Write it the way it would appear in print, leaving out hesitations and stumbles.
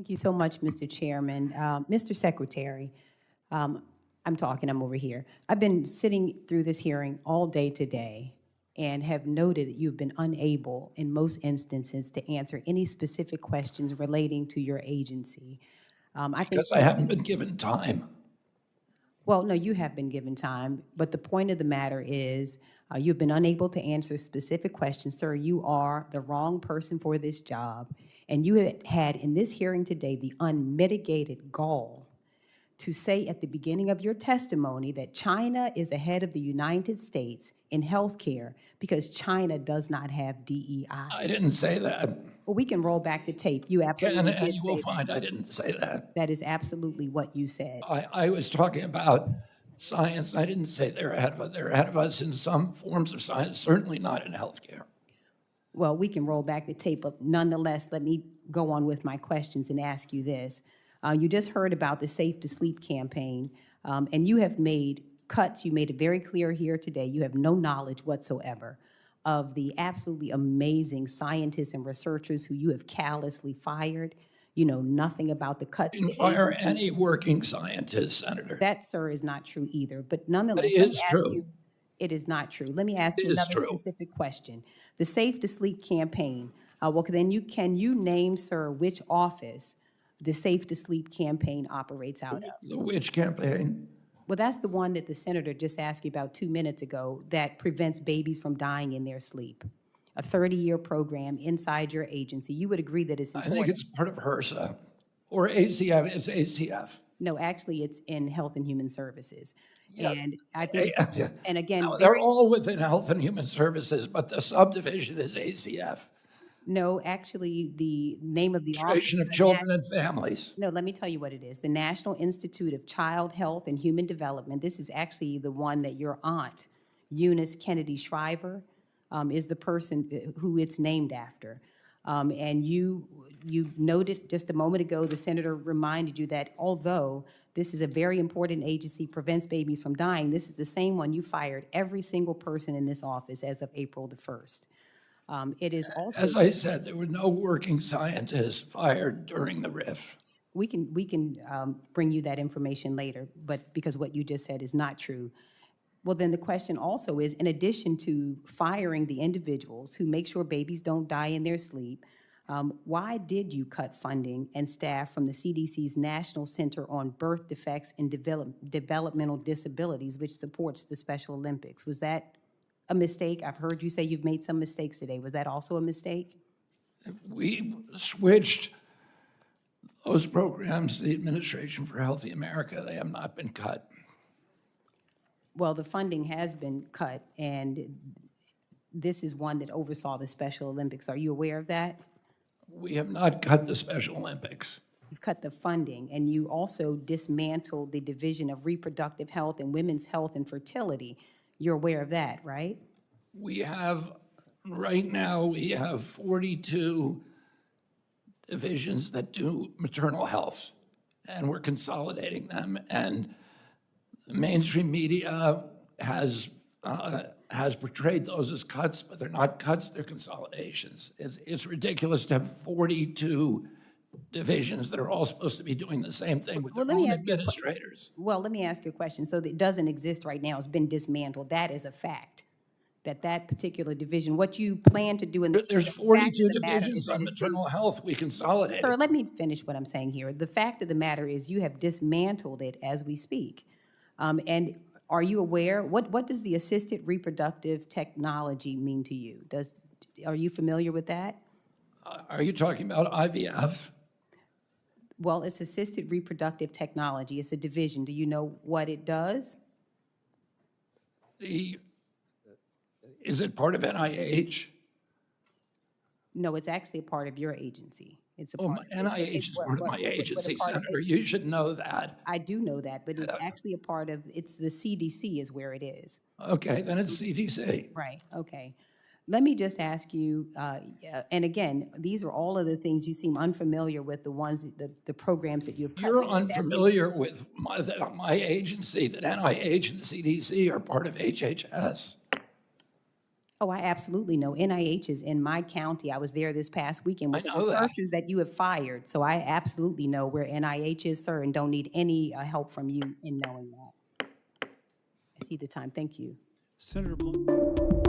Thank you so much, Mr. Chairman. Mr. Secretary, I'm over here. I've been sitting through this hearing all day today and have noted that you've been unable, in most instances, to answer any specific questions relating to your agency. I think Because I haven't been given time. Well, no, you have been given time, but the point of the matter is you've been unable to answer specific questions. Sir, you are the wrong person for this job. And you had in this hearing today the unmitigated gall to say at the beginning of your testimony that China is ahead of the United States in healthcare because China does not have DEI. I didn't say that. Well, we can roll back the tape. You absolutely And did you say will that. find I didn't say that. That is absolutely what you said. I was talking about science, and I didn't say they're ahead of us. They're ahead of us in some forms of science, certainly not in healthcare. Well, we can roll back the tape, but nonetheless, let me go on with my questions and ask you this. You just heard about the Safe to Sleep campaign, and you have made cuts. You made it very clear here today. You have no knowledge whatsoever of the absolutely amazing scientists and researchers who you have callously fired. You know nothing about the cuts. You can fire any working scientist, Senator. That, sir, is not true either. But nonetheless, It is true. It is not true. Let me ask you another specific question. The Safe to Sleep campaign. Well, then can you name, sir, which office the Safe to Sleep campaign operates out of? The which campaign? Well, that's the one that the senator just asked you about 2 minutes ago that prevents babies from dying in their sleep. A 30-year program inside your agency. You would agree that it's important. I think it's part of HRSA or ACF. It's ACF. No, actually, it's in Health and Human Services. Yeah. And I think, and again, now, they're all within Health and Human Services, but the subdivision is ACF. No, actually, the name of the Administration of Children and Families. No, let me tell you what it is. The National Institute of Child Health and Human Development. This is actually the one that your aunt, Eunice Kennedy Shriver, is the person who it's named after. And you noted just a moment ago, the senator reminded you that although this is a very important agency, prevents babies from dying, this is the same one you fired every single person in this office as of April the 1st. It is also, as I said, there were no working scientists fired during the RIF. We can bring you that information later, but because what you just said is not true. Well, then the question also is, in addition to firing the individuals who make sure babies don't die in their sleep, why did you cut funding and staff from the CDC's National Center on Birth Defects and Developmental Disabilities, which supports the Special Olympics? Was that a mistake? I've heard you say you've made some mistakes today. Was that also a mistake? We switched those programs to the Administration for Healthy America. They have not been cut. Well, the funding has been cut, and this is one that oversaw the Special Olympics. Are you aware of that? We have not cut the Special Olympics. You've cut the funding, and you also dismantled the Division of Reproductive Health and Women's Health and Fertility. You're aware of that, right? We have, right now, we have 42 divisions that do maternal health, and we're consolidating them. And the mainstream media has portrayed those as cuts, but they're not cuts, they're consolidations. It's ridiculous to have 42 divisions that are all supposed to be doing the same thing with their own administrators. Well, let me ask you a question. So it doesn't exist right now. It's been dismantled. That is a fact, that particular division, what you plan to do in the future. There's 42 divisions on maternal health we consolidated. Sir, let me finish what I'm saying here. The fact of the matter is you have dismantled it as we speak. And are you aware, what does the assisted reproductive technology mean to you? Are you familiar with that? Are you talking about IVF? Well, it's assisted reproductive technology. It's a division. Do you know what it does? Is it part of NIH? No, it's actually a part of your agency. It's a part. NIH is part of my agency, Senator. You should know that. I do know that, but it's actually a part of, it's the CDC is where it is. Okay, then it's CDC. Right, okay. Let me just ask you, and again, these are all of the things you seem unfamiliar with, the ones, the programs that you've cut. You're unfamiliar with my agency, that NIH and CDC are part of HHS. Oh, I absolutely know. NIH is in my county. I was there this past weekend I with the know that. researchers that you have fired. So I absolutely know where NIH is, sir, and don't need any help from you in knowing that. I see the time. Thank you. Senator Blunt.